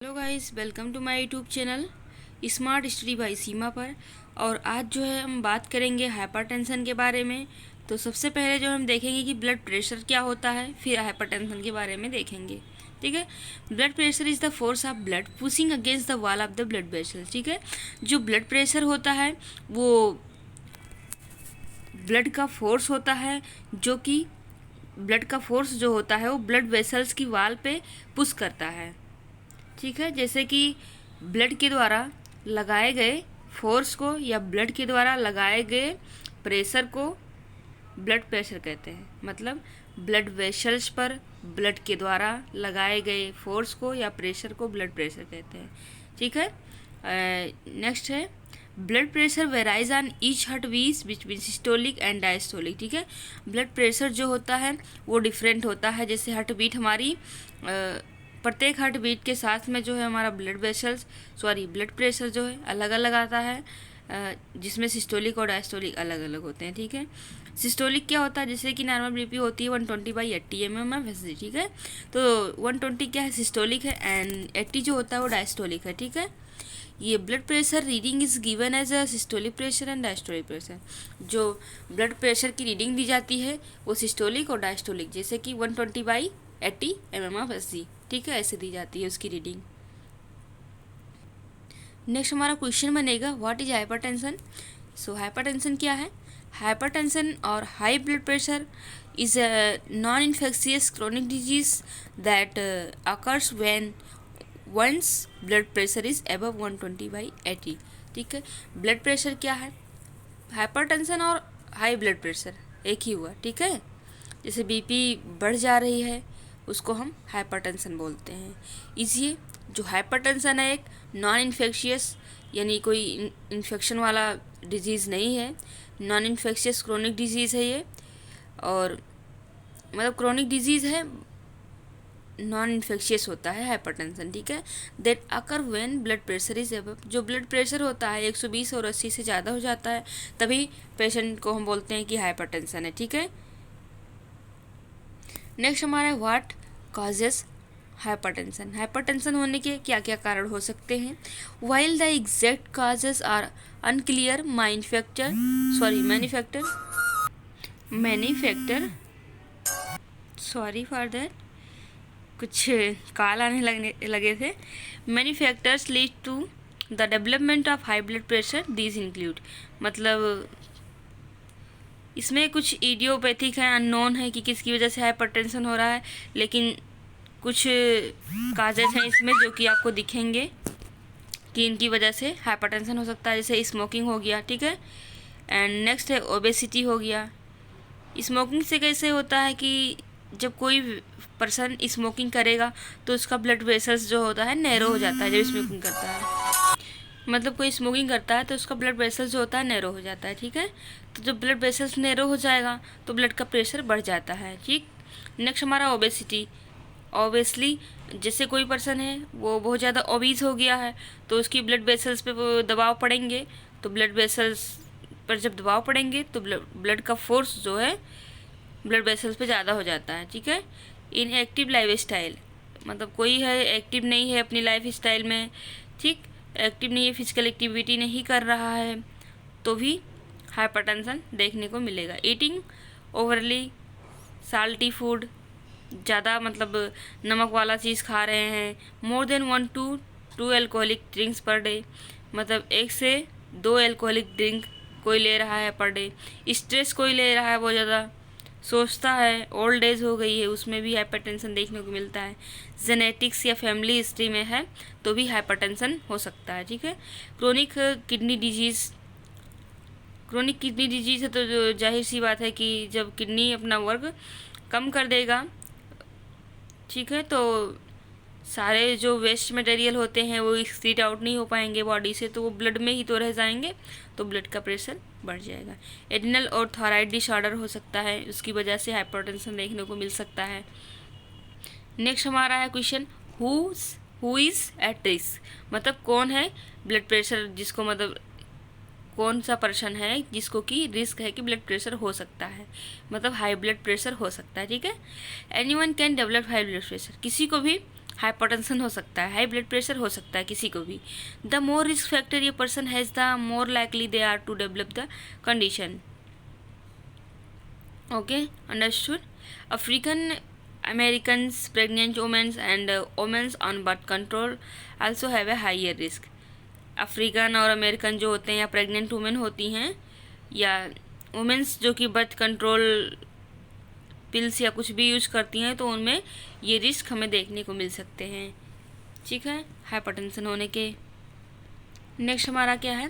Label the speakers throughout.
Speaker 1: Hello guys, welcome to my YouTube channel smart study by Seema पर। और आज जो है हम बात करेंगे हाइपरटेंशन के बारे में। तो सबसे पहले जो हम देखेंगे कि ब्लड प्रेशर क्या होता है, फिर हाइपरटेंशन के बारे में देखेंगे। ठीक है। Blood pressure is the force of blood pushing against the wall of the blood vessel. ठीक है। जो ब्लड प्रेशर होता है वो ब्लड का फोर्स होता है, जो कि ब्लड का फोर्स जो होता है वो ब्लड वेसल्स की वॉल पे पुश करता है। ठीक है। जैसे कि ब्लड के द्वारा लगाए गए फोर्स को या ब्लड के द्वारा लगाए गए प्रेशर को ब्लड प्रेशर कहते हैं। मतलब ब्लड वेसल्स पर ब्लड के द्वारा लगाए गए फोर्स को या प्रेशर को ब्लड प्रेशर कहते हैं। ठीक है। नेक्स्ट है blood pressure varies on each heart beat between systolic and diastolic. ठीक है। ब्लड प्रेशर जो होता है वो डिफरेंट होता है। जैसे हार्ट बीट हमारी प्रत्येक हार्ट बीट के साथ में जो है हमारा ब्लड प्रेशर जो है अलग अलग आता है, जिसमें सिस्टोलिक और डायस्टोलिक अलग अलग होते हैं। ठीक है। सिस्टोलिक क्या होता है, जैसे कि नॉर्मल बीपी होती है 120/80 mm/Hg। ठीक है। तो 120 क्या है, सिस्टोलिक है, एंड 80 जो होता है वो डायस्टोलिक है। ठीक है। ये blood pressure reading is given as a systolic pressure and diastolic pressure. जो ब्लड प्रेशर की रीडिंग दी जाती है वो सिस्टोलिक और डायस्टोलिक, जैसे कि 120/80 mm/Hg। ठीक है, ऐसे दी जाती है उसकी रीडिंग। नेक्स्ट हमारा क्वेश्चन बनेगा what is hypertension. So hypertension क्या है। हाइपरटेंशन और high blood pressure is a non infectious chronic disease that occurs when once blood pressure is above 120/80। ठीक है। ब्लड प्रेशर क्या है, हाइपरटेंशन और हाई ब्लड प्रेशर एक ही हुआ। ठीक है। जैसे बीपी बढ़ जा रही है उसको हम हाइपरटेंशन बोलते हैं। इसलिए जो हाइपरटेंशन है एक नॉन इन्फेक्शियस, यानी कोई इन्फेक्शन वाला डिजीज़ नहीं है, नॉन इन्फेक्शियस क्रोनिक डिजीज़ है ये। और मतलब क्रोनिक डिजीज़ है, नॉन इन्फेक्शियस होता है हाइपरटेंशन। ठीक है। That occur when blood pressure is above, जो ब्लड प्रेशर होता है 120 और 80 से ज़्यादा हो जाता है तभी पेशेंट को हम बोलते हैं कि हाइपरटेंशन है। ठीक है। नेक्स्ट हमारा है व्हाट कॉजेस हाइपरटेंशन। हाइपरटेंशन होने के क्या क्या कारण हो सकते हैं। While the exact causes are unclear manufacture sorry for that, कुछ काल आने लगे थे। Manufactures lead to the development of high blood pressure these include, मतलब इसमें कुछ इडियोपैथिक है, अननोन है कि किसकी वजह से हाइपरटेंशन हो रहा है, लेकिन कुछ काजेज हैं इसमें जो कि आपको दिखेंगे कि इनकी वजह से हाइपरटेंशन हो सकता है। जैसे स्मोकिंग हो गया। ठीक है। एंड नेक्स्ट है ओबेसिटी हो गया। स्मोकिंग से कैसे होता है कि जब कोई पर्सन स्मोकिंग करेगा तो उसका ब्लड वेसल्स जो होता है नैरो हो जाता है। जब स्मोकिंग करता है, मतलब कोई स्मोकिंग करता है तो उसका ब्लड वेसल्स जो होता है नैरो हो जाता है। ठीक है। तो जब ब्लड वेसल्स नैरो हो जाएगा तो ब्लड का प्रेशर बढ़ जाता है। ठीक। नेक्स्ट हमारा ओबेसिटी। ऑब्वियसली जैसे कोई पर्सन है वो बहुत ज़्यादा ओबीज हो गया है तो उसकी ब्लड वेसल्स पे वो दबाव पड़ेंगे, तो ब्लड वेसल्स पर जब दबाव पड़ेंगे तो ब्लड का फोर्स जो है ब्लड वेसल्स पे ज़्यादा हो जाता है। ठीक है। इनएक्टिव लाइफ स्टाइल, मतलब कोई है एक्टिव नहीं है अपनी लाइफ स्टाइल में, ठीक, एक्टिव नहीं है, फिजिकल एक्टिविटी नहीं कर रहा है, तो भी हाइपरटेंशन देखने को मिलेगा। ईटिंग ओवरली साल्टी फूड, ज़्यादा मतलब नमक वाला चीज़ खा रहे हैं। More than 1 to 2 alcoholic drinks per day, मतलब 1 से 2 एल्कोहलिक ड्रिंक कोई ले रहा है पर डे। स्ट्रेस कोई ले रहा है बहुत ज़्यादा, सोचता है, ओल्ड एज हो गई है, उसमें भी हाइपरटेंशन देखने को मिलता है। जेनेटिक्स या फैमिली हिस्ट्री में है तो भी हाइपरटेंशन हो सकता है। ठीक है। क्रोनिक किडनी डिजीज़ है तो जाहिर सी बात है कि जब किडनी अपना वर्क कम कर देगा, ठीक है, तो सारे जो वेस्ट मटेरियल होते हैं वो एक्सक्रीट आउट नहीं हो पाएंगे बॉडी से, तो वो ब्लड में ही तो रह जाएंगे, तो ब्लड का प्रेशर बढ़ जाएगा। एडिनल और थायराइड डिसऑर्डर हो सकता है, उसकी वजह से हाइपरटेंशन देखने को मिल सकता है। नेक्स्ट हमारा है question who is at risk, मतलब कौन है ब्लड प्रेशर जिसको, मतलब कौन सा पर्सन है जिसको कि रिस्क है कि ब्लड प्रेशर हो सकता है, मतलब हाई ब्लड प्रेशर हो सकता है। ठीक है। Anyone can develop high blood pressure, किसी को भी हाइपरटेंशन हो सकता है, हाई ब्लड प्रेशर हो सकता है किसी को भी। द मोर रिस्क फैक्टर ये person has the more likely they are to develop the condition. Okay, understood. African Americans, pregnant womens and womens on birth control also have a higher risk. African और American जो होते हैं या pregnant women होती हैं या women's जो कि बर्थ कंट्रोल पिल्स या कुछ भी यूज करती हैं, तो उनमें ये रिस्क हमें देखने को मिल सकते हैं, ठीक है, हाइपरटेंशन होने के। नेक्स्ट हमारा क्या है,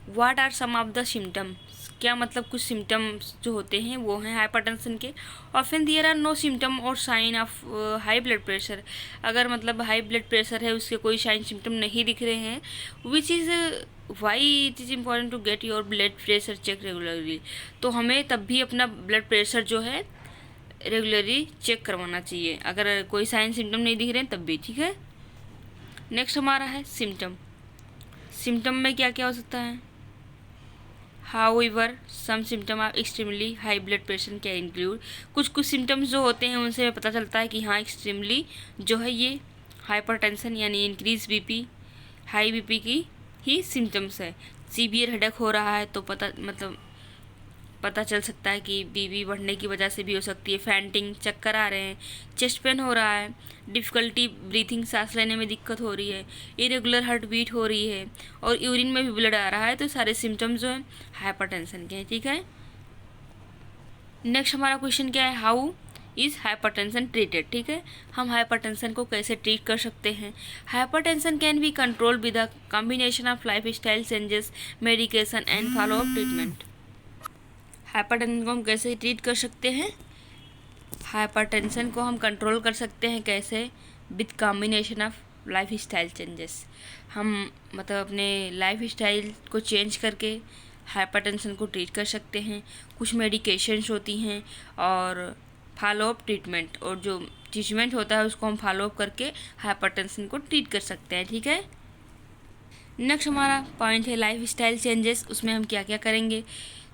Speaker 1: what are some of the symptoms. क्या मतलब कुछ सिम्टम्स जो होते हैं वो हैं हाइपरटेंशन के। Often there are no symptom और sign of high blood pressure. अगर मतलब हाई ब्लड प्रेशर है, उसके कोई साइन सिम्टम नहीं दिख रहे हैं, which is why it is important to get your blood pressure check regularly. तो हमें तब भी अपना ब्लड प्रेशर जो है रेगुलरली चेक करवाना चाहिए, अगर कोई साइन सिम्टम नहीं दिख रहे हैं तब भी, ठीक है। नेक्स्ट हमारा है सिम्टम। सिम्टम में क्या क्या हो सकता है, however some symptom of extremely high blood pressure क्या इंक्लूड। कुछ कुछ सिम्टम्स जो होते हैं उनसे पता चलता है कि हाँ एक्सट्रीमली जो है ये हाइपरटेंशन यानी इंक्रीज बीपी, हाई बीपी की ही सिम्टम्स है। सीवियर हेडेक हो रहा है तो पता चल सकता है कि बीपी बढ़ने की वजह से भी हो सकती है। फैंटिंग, चक्कर आ रहे हैं, चेस्ट पेन हो रहा है, डिफ़िकल्टी ब्रीथिंग, सांस लेने में दिक्कत हो रही है, इरेगुलर हार्ट बीट हो रही है और यूरिन में भी ब्लड आ रहा है, तो सारे सिम्टम्स जो हैं हाइपरटेंशन के हैं, ठीक है। नेक्स्ट हमारा क्वेश्चन क्या है, हाउ इज़ हाइपरटेंशन ट्रीटेड, ठीक है। हम हाइपरटेंशन को कैसे ट्रीट कर सकते हैं। Hypertension can be control with the combination of life style changes, medication and follow up treatment. Hypertension को हम कैसे ट्रीट कर सकते हैं, हाइपरटेंशन को हम कंट्रोल कर सकते हैं कैसे, with combination of life style changes. हम मतलब अपने लाइफ स्टाइल को चेंज करके हाइपरटेंशन को ट्रीट कर सकते हैं। कुछ मेडिकेशंस होती हैं और फॉलो अप ट्रीटमेंट, और जो ट्रीटमेंट होता है उसको हम फॉलो अप करके हाइपरटेंशन को ट्रीट कर सकते हैं, ठीक है। नेक्स्ट हमारा पॉइंट है लाइफ स्टाइल चेंजेस। उसमें हम क्या क्या करेंगे,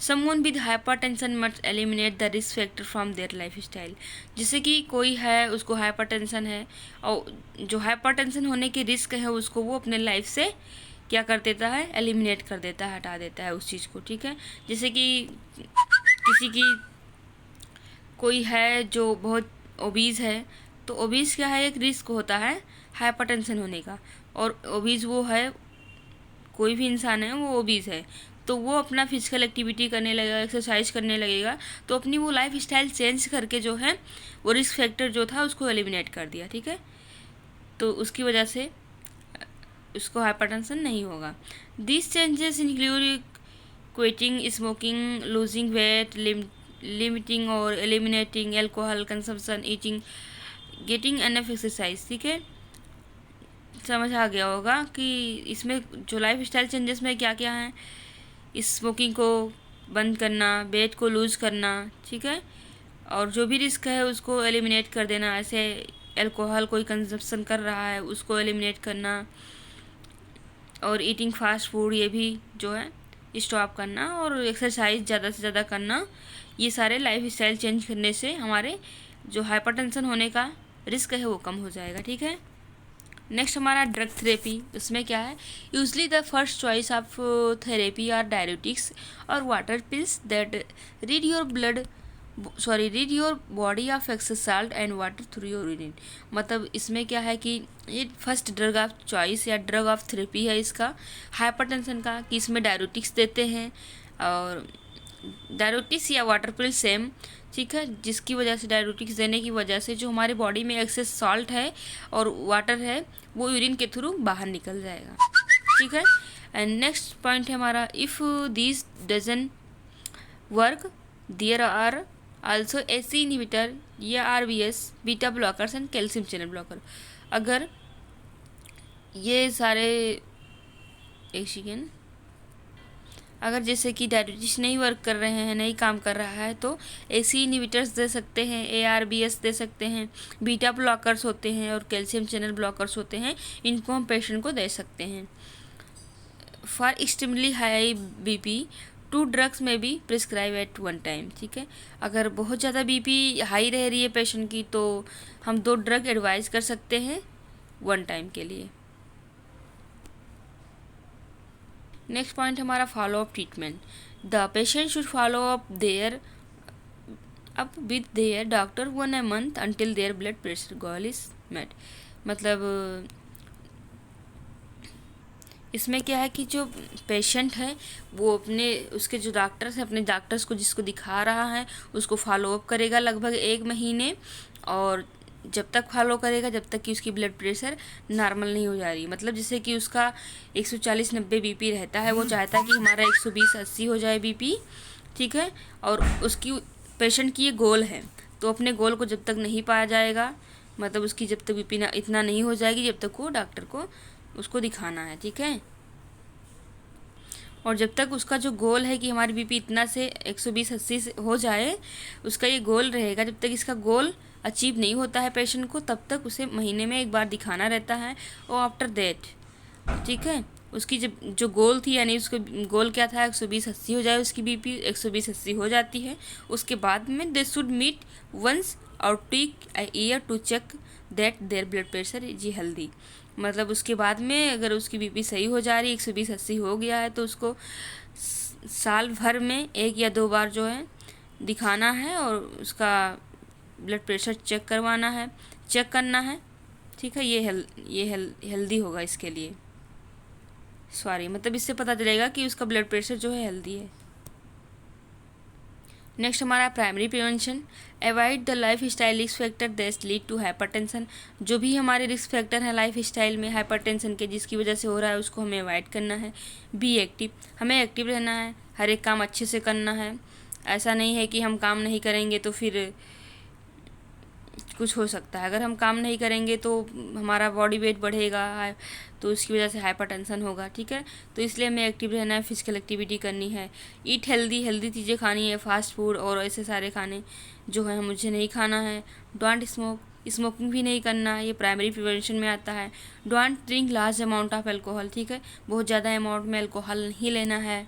Speaker 1: someone with hypertension must eliminate the risk factor from their life style. जैसे कि कोई है, उसको हाइपरटेंशन है और जो हाइपरटेंशन होने की रिस्क है उसको वो अपने लाइफ से क्या कर देता है, एलिमिनेट कर देता है, हटा देता है उस चीज़ को, ठीक है। जैसे कि किसी की कोई है जो बहुत ओबीज़ है, तो ओबीज़ क्या है, एक रिस्क होता है हाइपरटेंशन होने का, और ओबीज़ वो है, कोई भी इंसान है वो ओबीज़ है तो वो अपना फिजिकल एक्टिविटी करने लगेगा, एक्सरसाइज करने लगेगा, तो अपनी वो लाइफ स्टाइल चेंज करके जो है वो रिस्क फैक्टर जो था उसको एलिमिनेट कर दिया, ठीक है। तो उसकी वजह से उसको हाइपरटेंशन नहीं होगा। This changes include quitting smoking, losing weight, limiting और eliminating alcohol consumption, eating, getting enough exercise, ठीक है। समझ आ गया होगा कि इसमें जो लाइफ स्टाइल चेंजेस में क्या क्या है, स्मोकिंग को बंद करना, वेट को लूज़ करना, ठीक है, और जो भी रिस्क है उसको एलिमिनेट कर देना। ऐसे अल्कोहल कोई कंजप्शन कर रहा है उसको एलिमिनेट करना, और ईटिंग फास्ट फूड ये भी जो है स्टॉप करना, और एक्सरसाइज ज़्यादा से ज़्यादा करना। ये सारे लाइफ स्टाइल चेंज करने से हमारे जो हाइपरटेंशन होने का रिस्क है वो कम हो जाएगा, ठीक है। नेक्स्ट हमारा ड्रग थेरेपी। उसमें क्या है, usually the first choice of therapy are diuretics और water pills that rid your body of excess salt and water through your urine. मतलब इसमें क्या है कि ये फर्स्ट ड्रग ऑफ चॉइस या ड्रग ऑफ थेरेपी है इसका हाइपरटेंशन का, कि इसमें डायरेटिक्स देते हैं, और डायरेटिक्स या वाटर पिल सेम, ठीक है, जिसकी वजह से डायरेटिक्स देने की वजह से जो हमारे बॉडी में एक्सेस सॉल्ट है और वाटर है वो यूरिन के थ्रू बाहर निकल जाएगा, ठीक है। एंड नेक्स्ट पॉइंट है हमारा, if this doesn't work there are also ACE inhibitor या RBS, beta blockers and calcium channel blocker. अगर ये सारे एक अगर जैसे कि डायरेटिक्स नहीं वर्क कर रहे हैं, नहीं काम कर रहा है, तो एसी इनहिबिटर्स दे सकते हैं, एआरबीएस दे सकते हैं, बीटा ब्लॉकर्स होते हैं और कैल्शियम चैनल ब्लॉकर्स होते हैं, इनको हम पेशेंट को दे सकते हैं। For extremely high BP 2 drugs में भी प्रिस्क्राइब एट वन टाइम, ठीक है। अगर बहुत ज़्यादा बीपी हाई रह रही है पेशेंट की तो हम 2 ड्रग एडवाइस कर सकते हैं 1 टाइम के लिए। नेक्स्ट पॉइंट हमारा follow up treatment. The patient should follow up with their doctor 1 a month until their blood pressure goal is met। मतलब इसमें क्या है कि जो पेशेंट है वो अपने उसके जो डॉक्टर्स हैं अपने डॉक्टर्स को जिसको दिखा रहा है उसको फॉलो अप करेगा लगभग 1 महीने, और जब तक फॉलो करेगा जब तक कि उसकी ब्लड प्रेशर नॉर्मल नहीं हो जा रही। मतलब जैसे कि उसका 140/90 बीपी रहता है, वो चाहता है कि हमारा 120/80 हो जाए बीपी, ठीक है। और उसकी पेशेंट की ये गोल है, तो अपने गोल को जब तक नहीं पाया जाएगा, मतलब उसकी जब तक बीपी इतना नहीं हो जाएगी जब तक वो डॉक्टर को उसको दिखाना है, ठीक है। और जब तक उसका जो गोल है कि हमारी बीपी इतना से 120/80 से हो जाए, उसका ये गोल रहेगा, जब तक इसका गोल अचीव नहीं होता है पेशेंट को तब तक उसे महीने में 1 बार दिखाना रहता है। और आफ्टर दैट, ठीक है, उसकी जब जो गोल थी यानी उसको गोल क्या था 120/80 हो जाए, उसकी बीपी 120/80 हो जाती है, उसके बाद में they should meet once or take a year to check that their blood pressure is healthy. मतलब उसके बाद में अगर उसकी बीपी सही हो जा रही 120/80 हो गया है तो उसको साल भर में 1 या 2 बार जो है दिखाना है और उसका ब्लड प्रेशर चेक करवाना है, चेक करना है, ठीक है। ये हेल्दी होगा इसके लिए, सॉरी मतलब इससे पता चलेगा कि उसका ब्लड प्रेशर जो है हेल्दी है। नेक्स्ट हमारा primary prevention. Avoid the lifestyle risk factor that lead to hypertension. जो भी हमारे रिस्क फैक्टर हैं लाइफ स्टाइल में हाइपरटेंशन के जिसकी वजह से हो रहा है उसको हमें अवॉइड करना है। बी एक्टिव, हमें एक्टिव रहना है, हर एक काम अच्छे से करना है। ऐसा नहीं है कि हम काम नहीं करेंगे तो फिर कुछ हो सकता है। अगर हम काम नहीं करेंगे तो हमारा बॉडी वेट बढ़ेगा तो उसकी वजह से हाइपरटेंशन होगा, ठीक है। तो इसलिए हमें एक्टिव रहना है, फिजिकल एक्टिविटी करनी है, ईट हेल्दी चीज़ें खानी है, फास्ट फूड और ऐसे सारे खाने जो है मुझे नहीं खाना है। डोंट स्मोक, स्मोकिंग भी नहीं करना है, ये प्राइमरी प्रिवेंशन में आता है। Don't drink large amount of alcohol, ठीक है, बहुत ज़्यादा अमाउंट में एल्कोहल नहीं लेना है।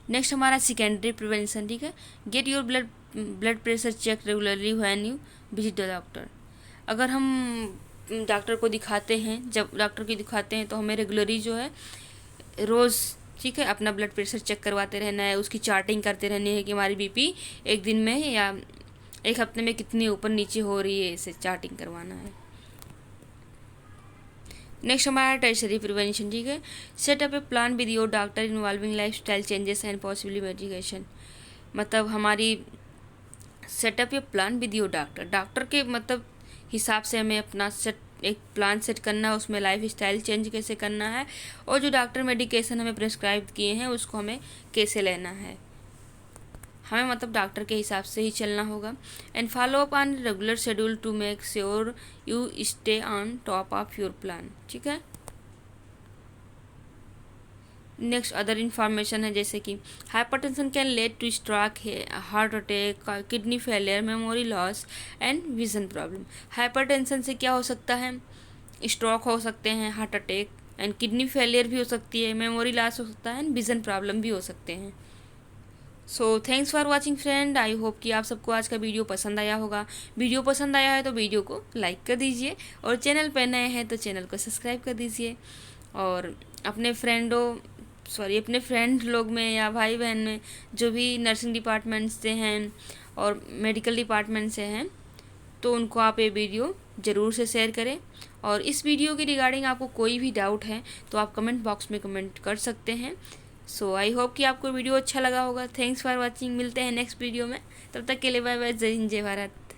Speaker 1: नेक्स्ट हमारा सेकेंडरी प्रिवेंशन, ठीक है। Get your blood pressure check regularly when you visit the doctor. अगर हम डॉक्टर को दिखाते हैं, जब डॉक्टर को दिखाते हैं तो हमें रेगुलरली जो है रोज़, ठीक है, अपना ब्लड प्रेशर चेक करवाते रहना है, उसकी चार्टिंग करते रहनी है कि हमारी बीपी 1 दिन में या 1 हफ्ते में कितनी ऊपर नीचे हो रही है, इसे चार्टिंग करवाना है। नेक्स्ट हमारा टर्शरी प्रिवेंशन, ठीक है। Set up A plan with your doctor involving life style changes and possibly medication. मतलब हमारी सेटअप या प्लान विद योर डॉक्टर के मतलब हिसाब से हमें अपना एक प्लान सेट करना है, उसमें लाइफ स्टाइल चेंज कैसे करना है और जो डॉक्टर मेडिकेशन हमें प्रेस्क्राइब किए हैं उसको हमें कैसे लेना है। हमें मतलब डॉक्टर के हिसाब से ही चलना होगा। And follow up on regular schedule to make sure you stay on top of your plan, ठीक है। नेक्स्ट अदर इन्फॉर्मेशन है जैसे कि hypertension can lead to stroke, heart attack, kidney failure, memory loss and vision problem. Hypertension से क्या हो सकता है, स्ट्रोक हो सकते हैं, heart attack and kidney failure भी हो सकती है, मेमोरी लॉस हो सकता है एंड विजन प्रॉब्लम भी हो सकते हैं। So thanks for watching friend. I hope कि आप सबको आज का वीडियो पसंद आया होगा। वीडियो पसंद आया है तो वीडियो को लाइक कर दीजिए और चैनल पर नए हैं तो चैनल को सब्सक्राइब कर दीजिए और अपने फ्रेंड लोग में या भाई बहन में जो भी नर्सिंग डिपार्टमेंट से हैं और मेडिकल डिपार्टमेंट से हैं तो उनको आप ये वीडियो ज़रूर से शेयर करें। और इस वीडियो के रिगार्डिंग आपको कोई भी डाउट है तो आप कमेंट बॉक्स में कमेंट कर सकते हैं। सो आई होप कि आपको वीडियो अच्छा लगा होगा। थैंक्स फॉर वॉचिंग, मिलते हैं नेक्स्ट वीडियो में, तब तक के लिए बाय बाय, जय हिंद जय भारत।